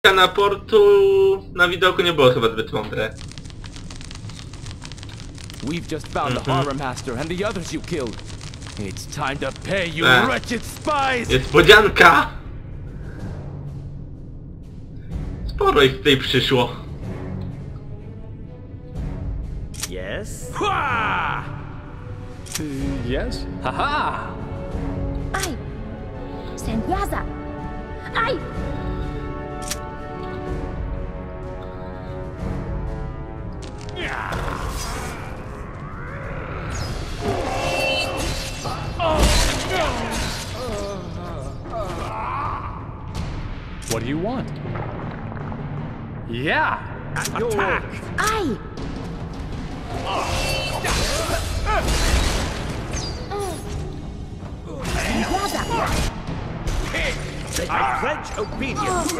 Na portu na widoku nie było chyba zbyt mądre. We've just found the harbor master and the others you killed. It's time to pay you wretched spies. Niespodzianka! Sporo ich tutaj przyszło. Yes? Yes? Haha! Ai! Senyaza! Ai! What do you want? Yeah! Attack! Ai! Senyaza! I pledge obedience.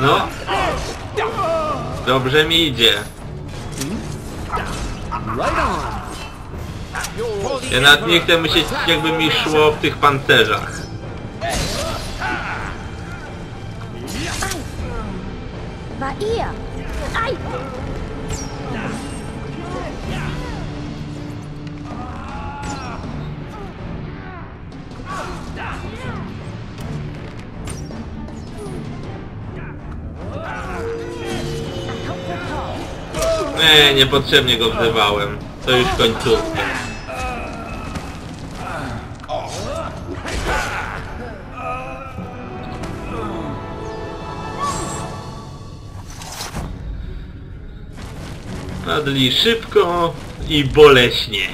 No. Dobrze mi idzie. Right on! Ja nawet nie chcę myśleć, jakby mi szło w tych pancerzach. Vaia! Ai! Nie, niepotrzebnie go wzywałem. To już końcówka. Padli szybko i boleśnie.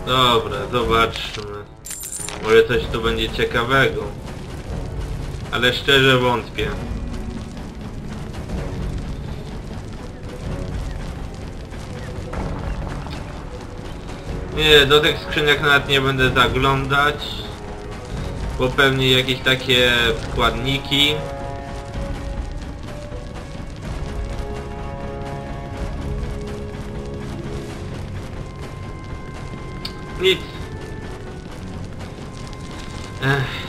Dobra, zobaczmy. Może coś tu będzie ciekawego. Ale szczerze wątpię. Nie, do tych skrzynek nawet nie będę zaglądać. Bo pewnie jakieś takie składniki. Nic.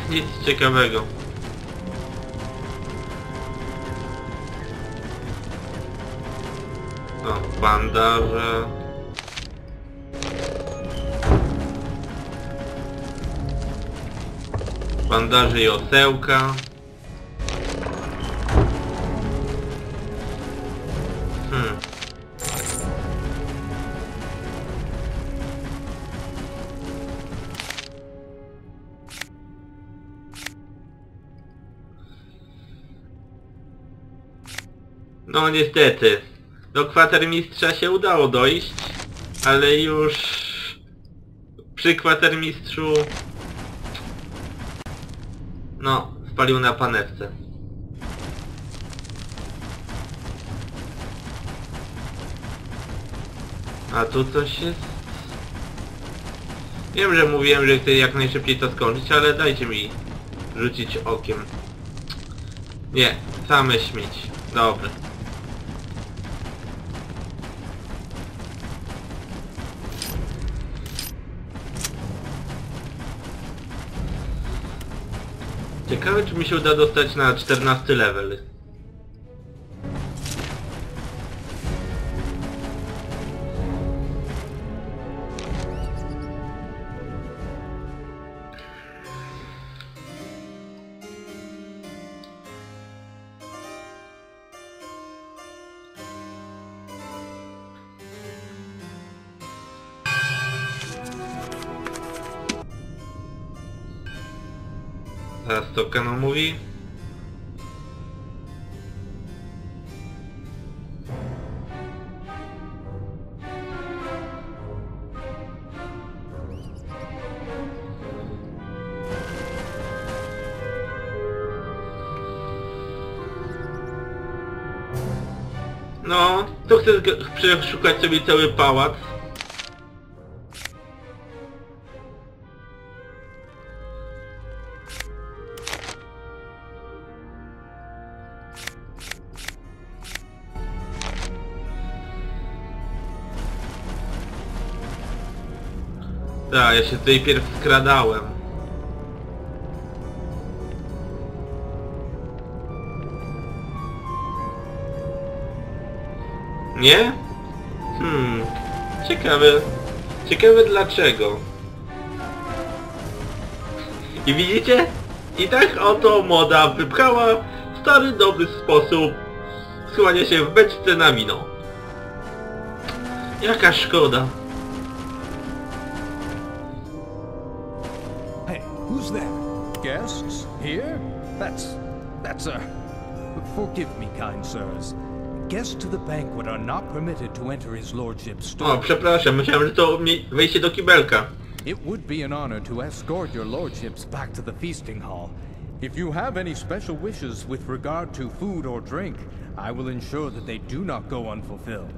Nic ciekawego. O, bandaże. Bandaże i osełka. No niestety, do kwatermistrza się udało dojść, ale już przy kwatermistrzu no, spalił na panewce. A tu coś jest? Wiem, że mówiłem, że chcę jak najszybciej to skończyć, ale dajcie mi rzucić okiem. Nie, same śmieci. Dobra. Ciekawe, czy mi się uda dostać na 14 level. Teraz to kanon mówi. No, tu chcę przeszukać sobie cały pałac. Tak, ja się tutaj pierw skradałem. Nie? Ciekawe. Ciekawe dlaczego. I widzicie? I tak oto moda wypchała w stary dobry sposób schowania się w beczce na wino. Jaka szkoda. Hey, who's there? Guests? Here? That's forgive me, kind sirs. Guests to the banquet are not permitted to enter his lordship's store. O, przepraszam, myślałem, że to wejście do kibelka. It would be an honor to escort your lordships back to the feasting hall. If you have any special wishes with regard to food or drink, I will ensure that they do not go unfulfilled.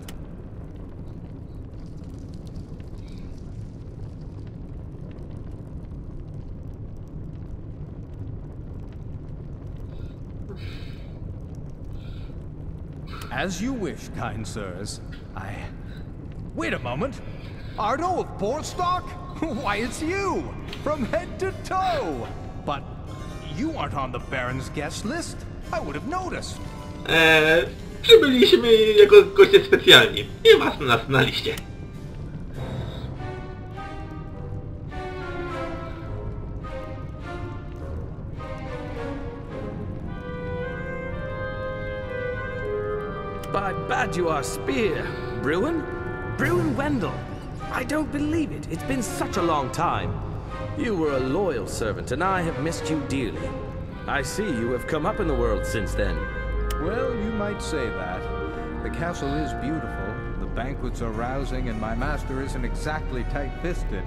As you wish, kind sirs. Wait a moment! Ardo of Boarstock? Why, it's you! From head to toe! But you aren't on the Baron's guest list. I would have noticed. Przybyliśmy jako goście specjalni. Nie ma nas na liście. By bad you are, Spear. Bruin? Bruin Wendell. I don't believe it. It's been such a long time. You were a loyal servant, and I have missed you dearly. I see you have come up in the world since then. Well, you might say that. The castle is beautiful, the banquets are rousing, and my master isn't exactly tight-fisted.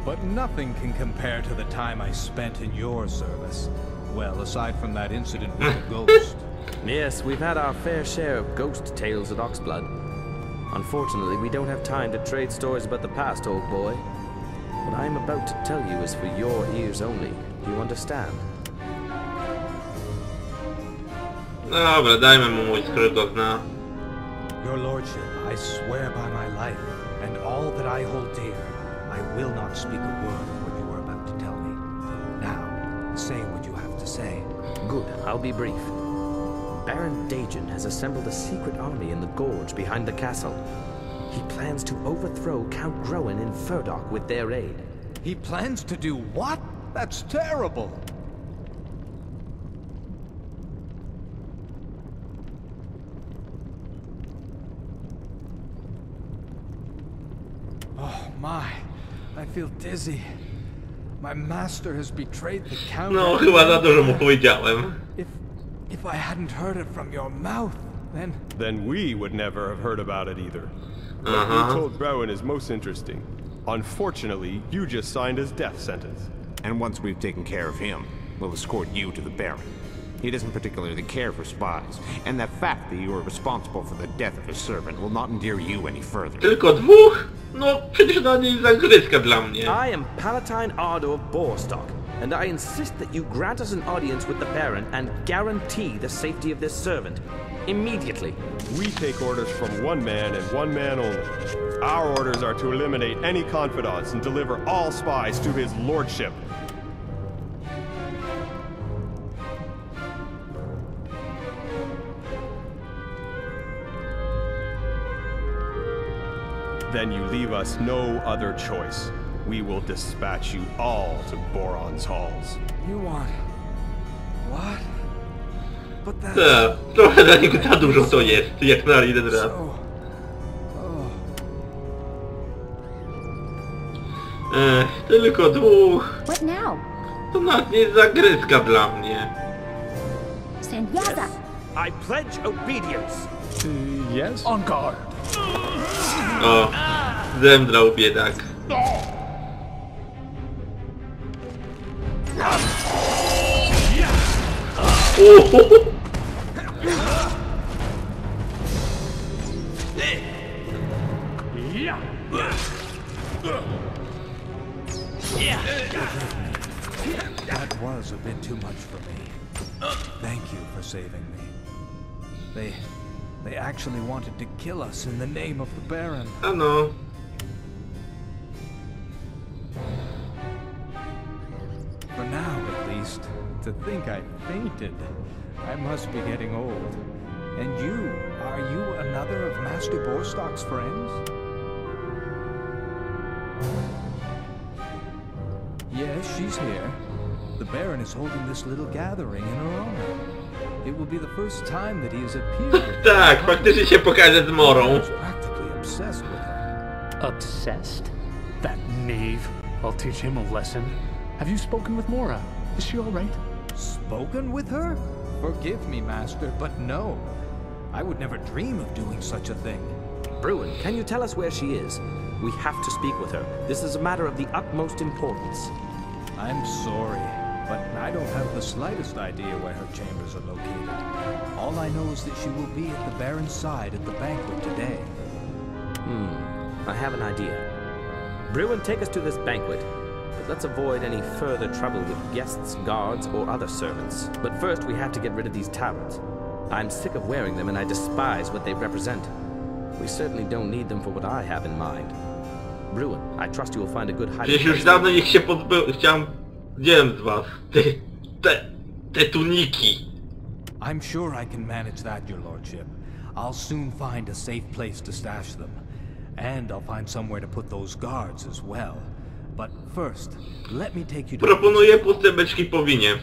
But nothing can compare to the time I spent in your service. Well, aside from that incident with the ghost. Yes, we've had our fair share of ghost tales at Oxblood. Unfortunately, we don't have time to trade stories about the past, old boy. What I am about to tell you is for your ears only. Do you understand? Dobra, dajmy mu mój skoro go zna. Your lordship, I swear by my life, and all that I hold dear, I will not speak a word of what you are about to tell me. Now, say what you have to say. Good, I'll be brief. Baron Dagen has assembled a secret army in the gorge behind the castle. He plans to overthrow Count Groen in Furdock with their aid. He plans to do what? That's terrible! Oh my, I feel dizzy. My master has betrayed the count. No, chyba za dużo mu powiedziałem. If I hadn't heard it from your mouth, then we would never have heard about it either. What you told Groen is most interesting. Unfortunately, you just signed his death sentence. And once we've taken care of him, we'll escort you to the Baron. He doesn't particularly care for spies, and the fact that you are responsible for the death of his servant will not endear you any further. Tylko dwóch? No, przecież to nie jest zagryzka dla mnie. I am Palatine Ardo of Boarstock, and I insist that you grant us an audience with the Baron and guarantee the safety of this servant. Immediately. We take orders from one man and one man only. Our orders are to eliminate any confidants and deliver all spies to his lordship. Then you leave us no other choice. We will dispatch you all to Boron's halls. You want... what? But that's... Tak, trochę dla niego za dużo to jest, jak na jeden raz. Tylko dwóch. What now? To nawet nie jest zagryzka dla mnie. Sandiaza! I pledge obedience. Yes? On guard! O, zemdlał biedak. That was a bit too much for me. Thank you for saving me. They actually wanted to kill us in the name of the Baron. Ano. To think I fainted. I must be getting old. And you, are you another of Master Bostock's friends? Yes, she's here. The Baron is holding this little gathering in her honor. It will be the first time that he has appeared. Tak, faktycznie się pokaże z Morą. He's practically obsessed with her. Obsessed? That knave. I'll teach him a lesson. Have you spoken with Mora? Is she all right? Spoken with her? Forgive me, Master, but no. I would never dream of doing such a thing. Bruin, can you tell us where she is? We have to speak with her. This is a matter of the utmost importance. I'm sorry, but I don't have the slightest idea where her chambers are located. All I know is that she will be at the Baron's side at the banquet today. I have an idea. Bruin, take us to this banquet. But let's avoid any further trouble with guests, guards, or other servants. But first, we have to get rid of these tablets. I'm sick of wearing them, and I despise what they represent. We certainly don't need them for what I have in mind. Bruin, I trust you will find a good hiding Przecież już place. dawno niech się pozbył... Chciałem... Wiem z was. Te tuniki. I'm sure I can manage that, your lordship. I'll soon find a safe place to stash them. And I'll find somewhere to put those guards as well. But first, let me take you to... Proponuję puste beczki po winie.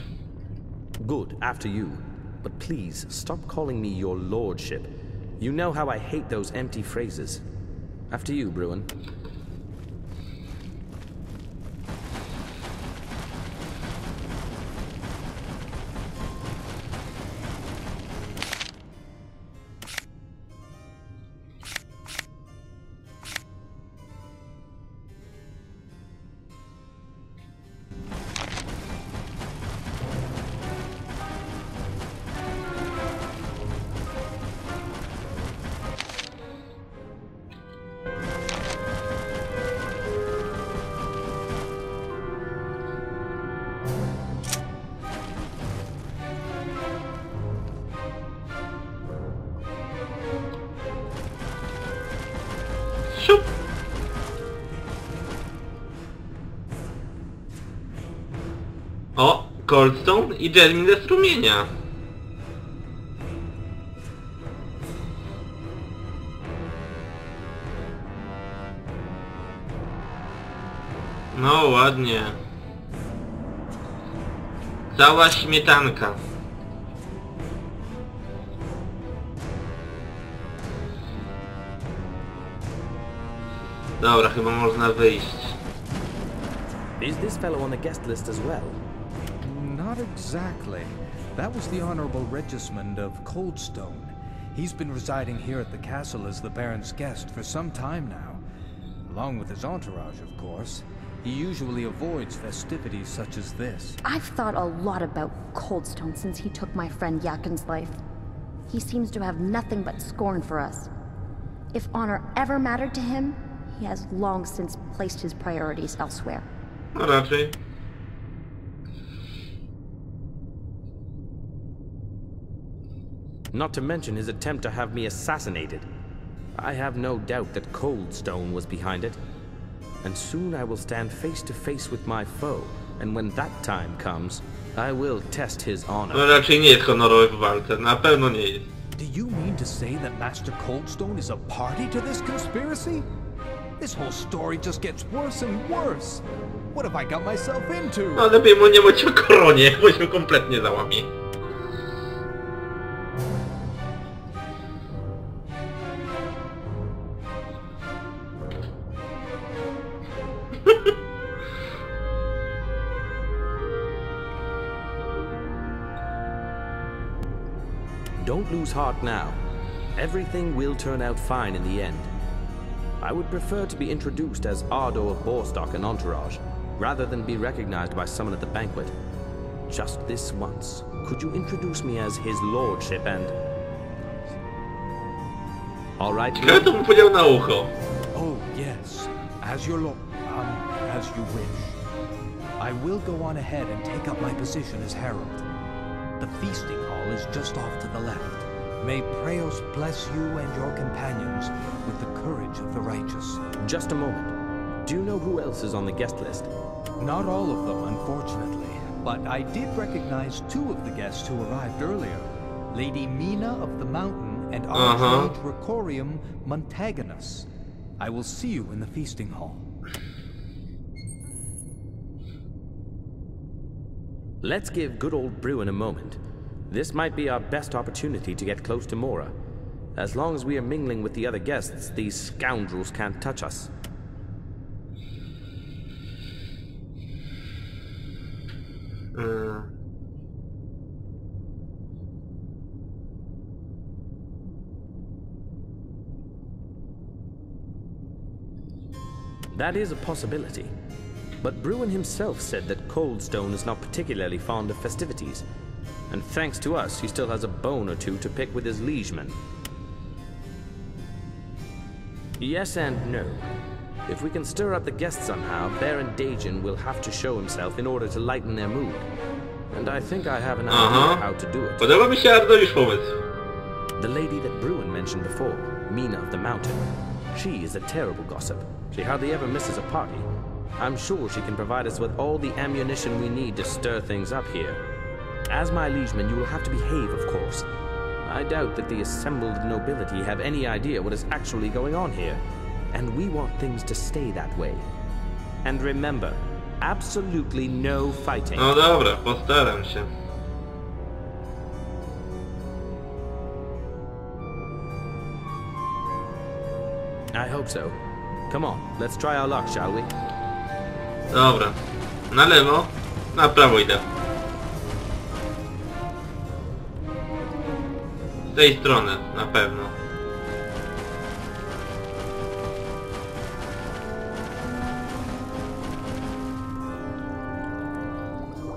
Good, after you. But please, stop calling me your lordship. You know how I hate those empty phrases. After you, Bruin. Siup. O, Coldstone i Jasmine ze strumienia. No ładnie. Cała śmietanka. Dobra, chyba można wyjść. Is this fellow on the guest list as well? Not exactly. That was the Honorable Regismund of Coldstone. He's been residing here at the castle as the Baron's guest for some time now. Along with his entourage, of course. He usually avoids festivities such as this. I've thought a lot about Coldstone since he took my friend Yakin's life. He seems to have nothing but scorn for us. If honor ever mattered to him, he has long since placed his priorities elsewhere. No raczej. Not to mention his attempt to have me assassinated. I have no doubt that Coldstone was behind it. And soon I will stand face to face with my foe, and when that time comes, I will test his honor. No raczej nie jest honorowy w walce, na pewno nie jest. Do you mean to say that Master Coldstone is a party to this conspiracy? This whole story just gets worse and worse. What have I got myself into? No lepiej mu nie mówić o koronie, bo się kompletnie załamie. Don't lose heart now. Everything will turn out fine in the end. I would prefer to be introduced as Ardo of Bostock and entourage, rather than be recognized by someone at the banquet. Just this once, could you introduce me as his lordship and... All right, Ciekawe to mu powiedział na ucho. Oh, yes. As your as you wish. I will go on ahead and take up my position as herald. The feasting hall is just off to the left. May Praeos bless you and your companions with the courage of the righteous. Just a moment. Do you know who else is on the guest list? Not all of them, unfortunately. but I did recognize two of the guests who arrived earlier. Lady Mina of the Mountain and Archmage Recorium Montagonus. I will see you in the feasting hall. Let's give good old Bruin a moment. This might be our best opportunity to get close to Mora. As long as we are mingling with the other guests, these scoundrels can't touch us. That is a possibility. But Bruin himself said that Coldstone is not particularly fond of festivities. And thanks to us, he still has a bone or two to pick with his liegemen. Yes and no. If we can stir up the guests somehow, Baron Dajan will have to show himself in order to lighten their mood. And I think I have an idea how to do it. Podoba mi się Ardolisz pomysł. The lady that Bruin mentioned before, Mina of the Mountain. She is a terrible gossip. She hardly ever misses a party. I'm sure she can provide us with all the ammunition we need to stir things up here. As my liegeman, you will have to behave, of course. I doubt that the assembled nobility have any idea what is actually going on here. And we want things to stay that way. And remember, absolutely no fighting. No dobra, postaram się. I hope so. Come on, let's try our luck, shall we? Dobra. Na lewo, na prawo idę. Z tej strony, na pewno.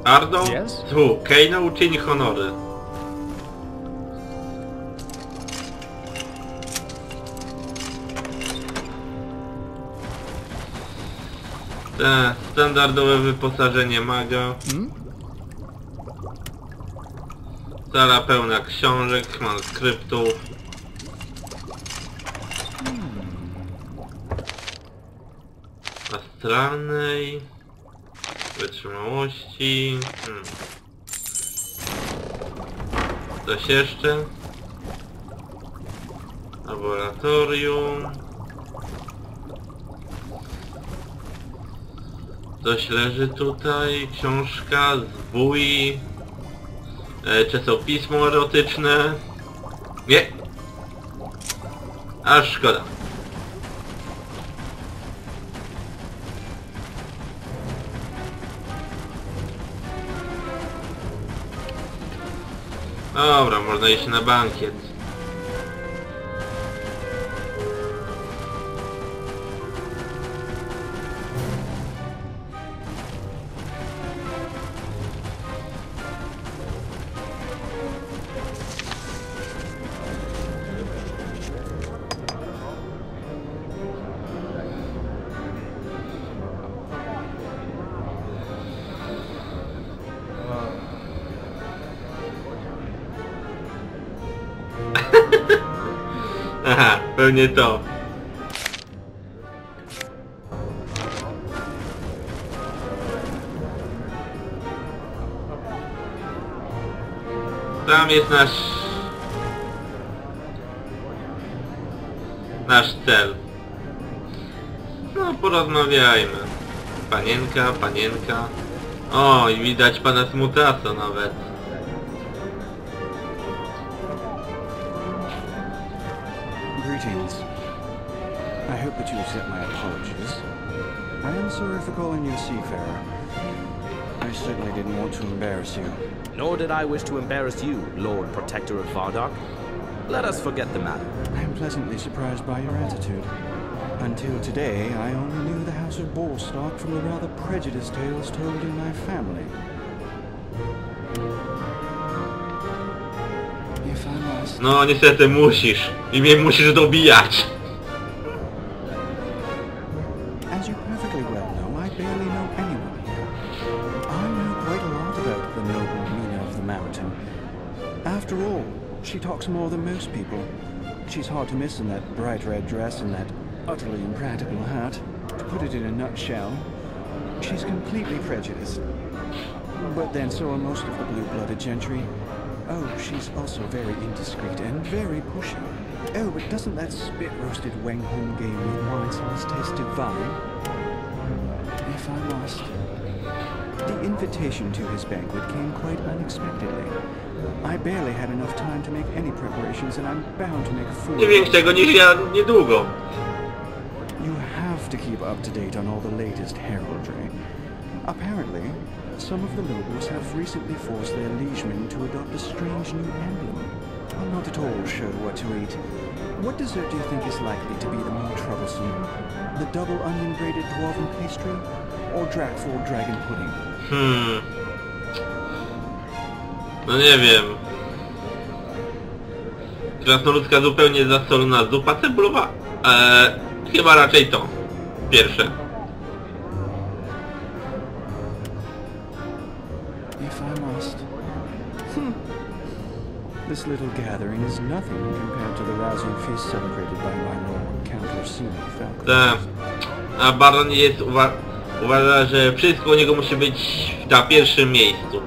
Ardo? Yes? Tu, Keino uczyni honory. Te standardowe wyposażenie maga. Sala pełna książek, manuskryptów. Astralnej. Wytrzymałości. Coś jeszcze? Laboratorium. Coś leży tutaj. Książka, zbój. Czasopismo erotyczne. Nie. Aż szkoda. Dobra, można iść na bankiet. Aha, pewnie to. Tam jest nasz cel. No, porozmawiajmy. Panienka, panienka. O, i widać pana Smutasa nawet. Greetings. I hope that you accept my apologies. I am sorry for calling you a seafarer. I certainly didn't want to embarrass you. Nor did I wish to embarrass you, Lord Protector of Vardock. Let us forget the matter. I am pleasantly surprised by your attitude. Until today, I only knew the House of Borstark from the rather prejudiced tales told in my family. If I must... No niestety musisz. I mnie musisz dobijać. As you perfectly well know, I barely know anyone here. I know quite a lot about the noble Mina of the Mountain. After all, she talks more than most people. She's hard to miss in that bright red dress and that utterly impractical hat. To put it in a nutshell, she's completely prejudiced. But then so are most of the blue-blooded gentry. Oh, she's also very indiscreet and very pushy. Oh, but doesn't that spit-roasted Wenghong game with wine sauce taste divine? If I must. The invitation to his banquet came quite unexpectedly. I barely had enough time to make any preparations, and I'm bound to make a fool. Nie większego niż ja niedługo. You have to keep up to date on all the latest heraldry. Apparently, some of the nobles have recently forced their liegemen to adopt a strange new emblem. I'm not at all sure what to eat. What dessert do you think is likely to be the more troublesome? The double onion-braided dwarven pastry, or Drakford dragon pudding? No nie wiem. Krasnoludzka zupełnie zasolona zupa cebulowa? Chyba raczej to. Pierwsze. If I must. This little gathering is nothing compared to the rousing feast celebrated by my lord Count Orsini Falcon. Tak. A Baron jest uważa, że wszystko u niego musi być na pierwszym miejscu.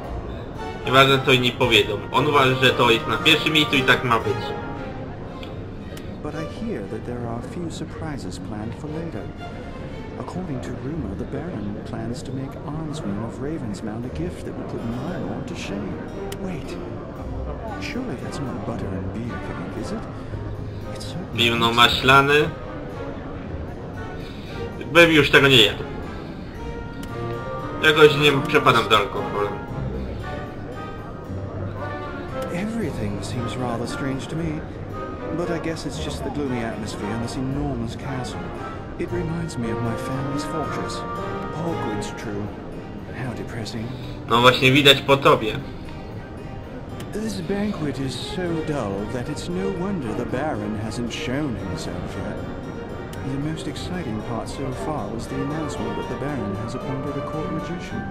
Nieważne co inni powiedzą. On uważa, że to jest na pierwszym miejscu i tak ma być. But I hear that there are a few surprises planned for later. According to rumor, the Baron plans to make Arnswin of Ravensmount a gift that will put my lord to shame. Wait. Surely that's not butter and beer cake, is it? It's certainly... Piwno-maślany. Bym już tego nie jadł. Jakoś nie przepadam do alkoholem. Everything seems rather strange to me, but I guess it's just the gloomy atmosphere in this enormous castle. It reminds me of my family's fortress. Hogwarts, true. How depressing. No właśnie widać po tobie. This banquet is so dull that it's no wonder the Baron hasn't shown himself yet. The most exciting part so far was the announcement that the Baron has appointed a court magician.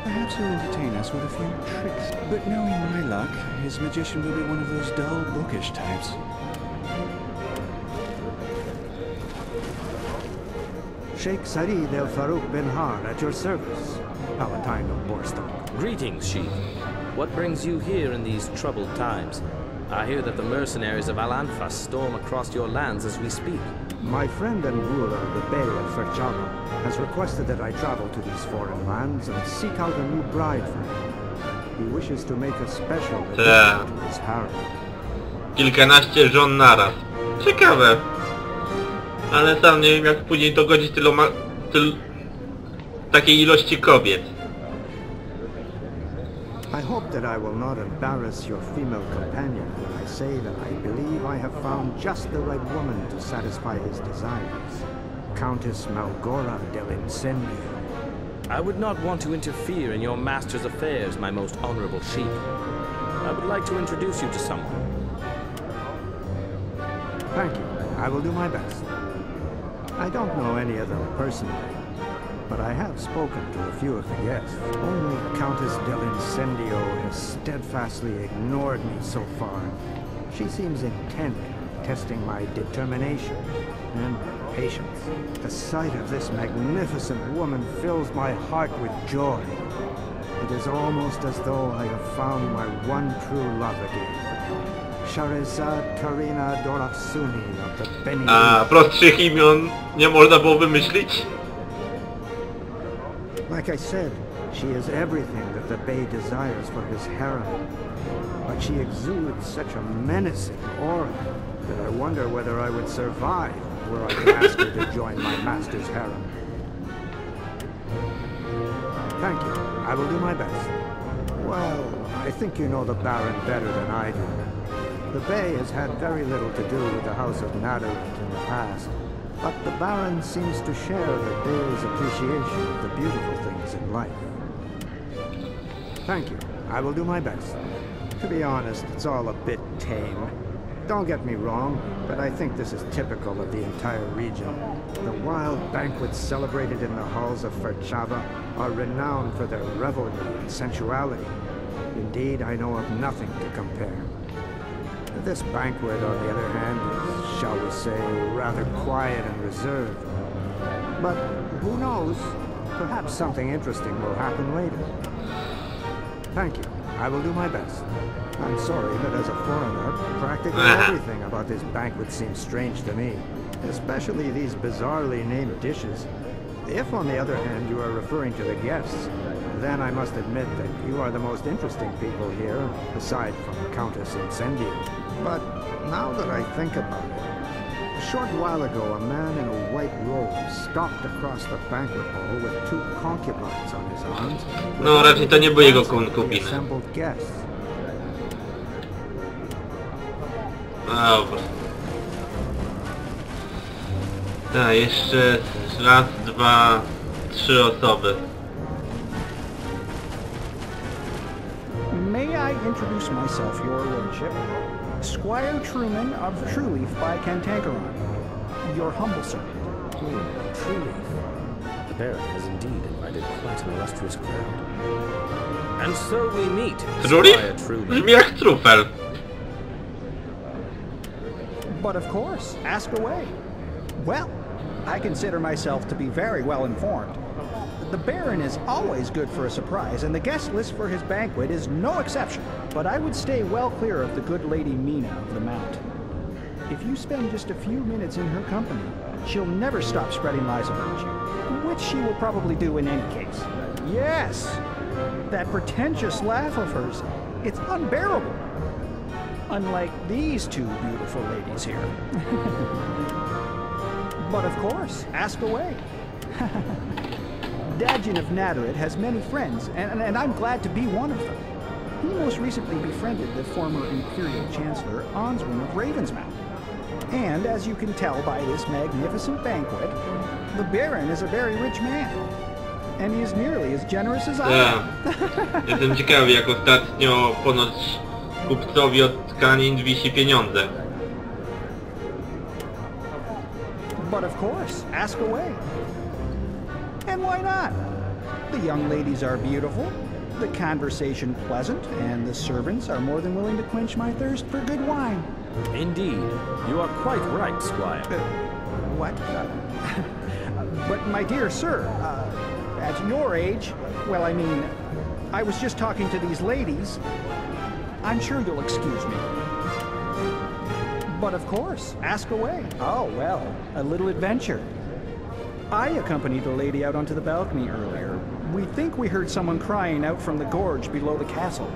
Perhaps he'll entertain us with a few tricks, but knowing my luck, his magician will be one of those dull, bookish types. Sheikh Sarid El Farouk bin Har at your service, Palatine of Borstock. Greetings, Sheikh. What brings you here in these troubled times? I hear that the mercenaries of Al-Anfas storm across your lands as we speak. My friend and ruler, the Bey of Ferchava, has requested that I travel to these foreign lands and seek out a new bride for him. He wishes to make a special addition to his harem. Kilkanaście żon naraz. Ciekawe. Ale sam nie wiem jak później to godzić takiej ilości kobiet. I hope that I will not embarrass your female companion when I say that I believe I have found just the right woman to satisfy his desires. Countess Malgora del Incendio. I would not want to interfere in your master's affairs, my most honorable Sheikh. I would like to introduce you to someone. Thank you. I will do my best. I don't know any of them personally, but I have spoken to a few of the guests. Only Countess del Incendio has steadfastly ignored me so far. She seems intent on testing my determination and patience. The sight of this magnificent woman fills my heart with joy. It is almost as though I have found my one true love again. Shahrazad Karina Dorafsuni of the Beni... A prostszych imion nie można było wymyślić? Like I said, she is everything that the Bey desires for his harem. But she exudes such a menacing aura that I wonder whether I would survive were I to ask her to join my master's harem. Thank you. I will do my best. Well, I think you know the Baron better than I do. The Bey has had very little to do with the House of Nadarit in the past, but the Baron seems to share the Bey's appreciation of the beautiful things in life. Thank you. I will do my best. To be honest, it's all a bit tame. Don't get me wrong, but I think this is typical of the entire region. The wild banquets celebrated in the halls of Ferchava are renowned for their revelry and sensuality. Indeed, I know of nothing to compare. This banquet, on the other hand, is, shall we say, rather quiet and reserved. But who knows? Perhaps something interesting will happen later. Thank you. I will do my best. I'm sorry, but as a foreigner, practically everything about this banquet seems strange to me. Especially these bizarrely named dishes. If, on the other hand, you are referring to the guests, then I must admit that you are the most interesting people here, aside from Countess Incendio. But now that I think about it, a short while ago a man in a white robe stalked across the banquet hall with 2 concubines on his arms. No, raczej to nie były jego konkubiny. Dobra. Tak, jeszcze raz, 2, 3 osoby. May I introduce myself, your lordship? Squire Truman of Trueleaf by Cantankeron. Your humble servant. Trueleaf. The Baron has indeed invited quite an illustrious crowd. And so we meet, Squire Trueleaf. Brzmi jak trufel. But of course, ask away. Well, I consider myself to be very well informed. The Baron is always good for a surprise, and the guest list for his banquet is no exception. But I would stay well clear of the good Lady Mina of the Mount. If you spend just a few minutes in her company, she'll never stop spreading lies about you, which she will probably do in any case. Yes, that pretentious laugh of hers, it's unbearable. Unlike these 2 beautiful ladies here. But of course, ask away. Dadjin of Nadarit has many friends, and I'm glad to be one of them. He most recently befriended the former Imperial Chancellor Answin of Ravensmouth. And as you can tell by this magnificent banquet, the Baron is a very rich man. And he is nearly as generous as I am. Jestem ciekawy, jak ostatnio ponoć kupcowi od tkanin wisi pieniądze. But of course, ask away. And why not? The young ladies are beautiful, the conversation pleasant, and the servants are more than willing to quench my thirst for good wine. Indeed. You are quite right, Squire. What? But my dear sir, at your age, well, I mean, I was just talking to these ladies. I'm sure you'll excuse me. But of course, ask away. Oh, well, a little adventure. I accompanied a lady out onto the balcony earlier. We think we heard someone crying out from the gorge below the castle.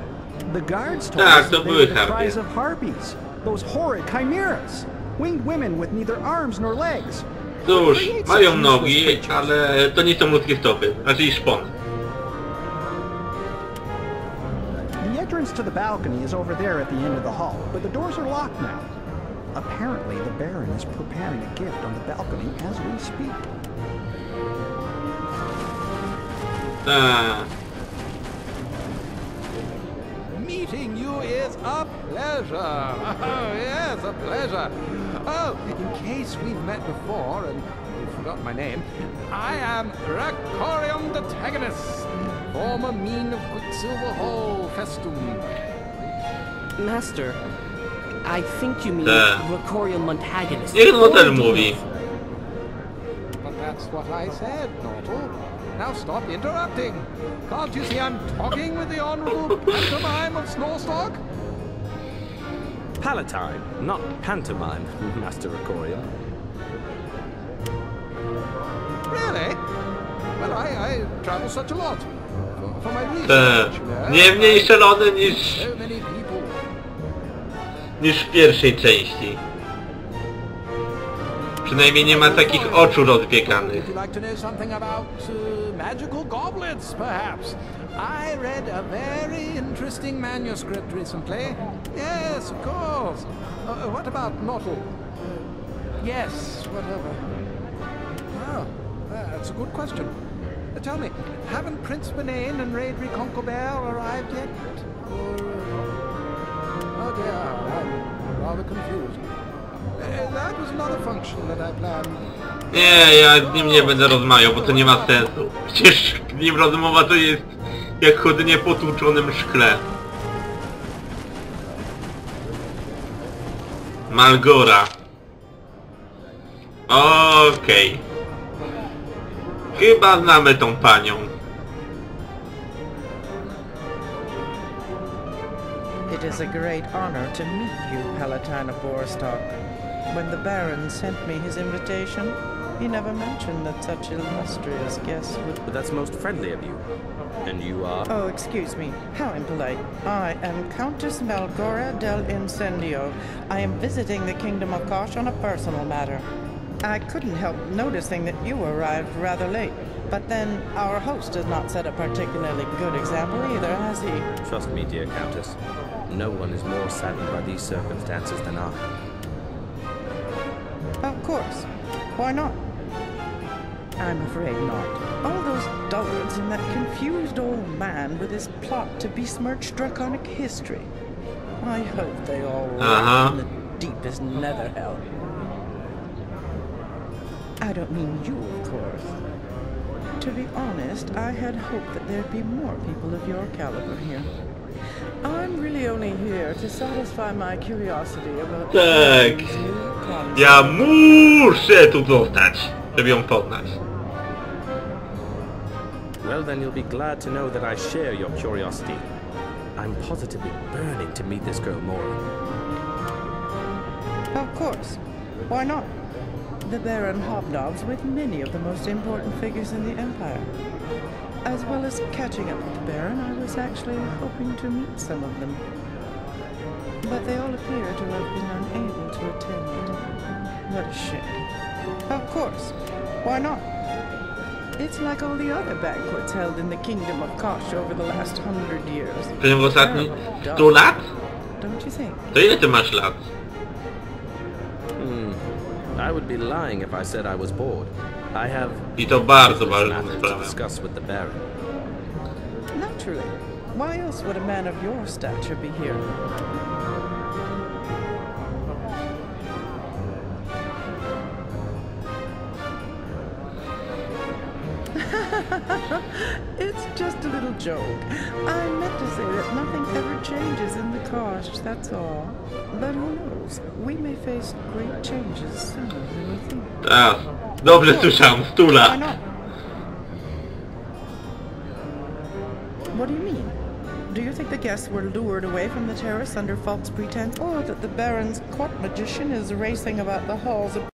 The guards told us that they were the cries of harpies, those horrid chimeras, winged women with neither arms nor legs. Cóż, mają nogi, ale to nie są ludzkie stopy, raczej szpony. The entrance to the balcony is over there at the end of the hall, but the doors are locked now. Apparently, the Baron is preparing a gift on the balcony as we speak. Meeting you is a pleasure. Oh, yes, a pleasure. Oh, in case we've met before and you've forgotten my name, I am Rakorium the Tagonist, former mean of Quicksilver Hall Festum. Master, I think you mean Rakorium Montagonist. But that's what I said, Nortal. Now stop interrupting. Can't you see I'm talking with the Honorable Pantomime of Snorstock? Palatine, not pantomime, Master Rakorium. Really? Well, I travel such a lot. For my research. Nie mniej szalony niż w pierwszej części. Przynajmniej nie ma takich oczu rozbiekanych. Would you like to know something about magical goblets, perhaps? I read a very interesting manuscript recently. Yes, of course. What about Nortal? Yes, whatever. Oh, that's a good question. Tell me, haven't Prince Benane and Raidry Conquebert arrived yet? Or... Oh dear, I'm rather confused. That was another function that I planned. Nie, ja z nim nie będę rozmawiał, bo to nie ma sensu. Przecież z nim rozmowa to jest jak chodzenie po tłuczonym szkle. Malgora. Okej. Chyba znamy tą panią. It is a great honor to meet you, Palatine of Borestock. When the Baron sent me his invitation, he never mentioned that such illustrious guests would... But that's most friendly of you. And you are? Oh, excuse me. How impolite. I am Countess Melgora del Incendio. I am visiting the Kingdom of Kosh on a personal matter. I couldn't help noticing that you arrived rather late. But then, our host has not set a particularly good example either, has he? Trust me, dear Countess. No one is more saddened by these circumstances than I. Of course. Why not? I'm afraid not. All those dullards and that confused old man with his plot to besmirch draconic history. I hope they all rot in the deepest nether hell. I don't mean you, of course. To be honest, I had hoped that there'd be more people of your caliber here. I'm really only here to satisfy my curiosity about... Tak. Ja muszę tu zostać, żeby ją poznać. Well, then you'll be glad to know that I share your curiosity. I'm positively burning to meet this girl Mora. Of course. Why not? The Baron hobnobs with many of the most important figures in the Empire. As well as catching up with the Baron, I was actually hoping to meet some of them. But they all appear to have been unable to attend. What a shame. Of course. Why not? It's like all the other banquets held in the Kingdom of Kosh over the last 100 years. W ostatnich 100 lat? Don't you think? To ile ty masz lat? I would be lying if I said I was bored. I have I to bardzo ważną to sprawę. discuss with the Baron. Naturally. Why else would a man of your stature be here? It's just a little joke. I meant to say that nothing ever changes in the Kosh, that's all. But who knows? We may face great changes sooner than we think. Tak, dobrze słyszałem, 100 lat. Why not? What do you mean? Do you think the guests were lured away from the terrace under false pretense, or that the Baron's court magician is racing about the halls of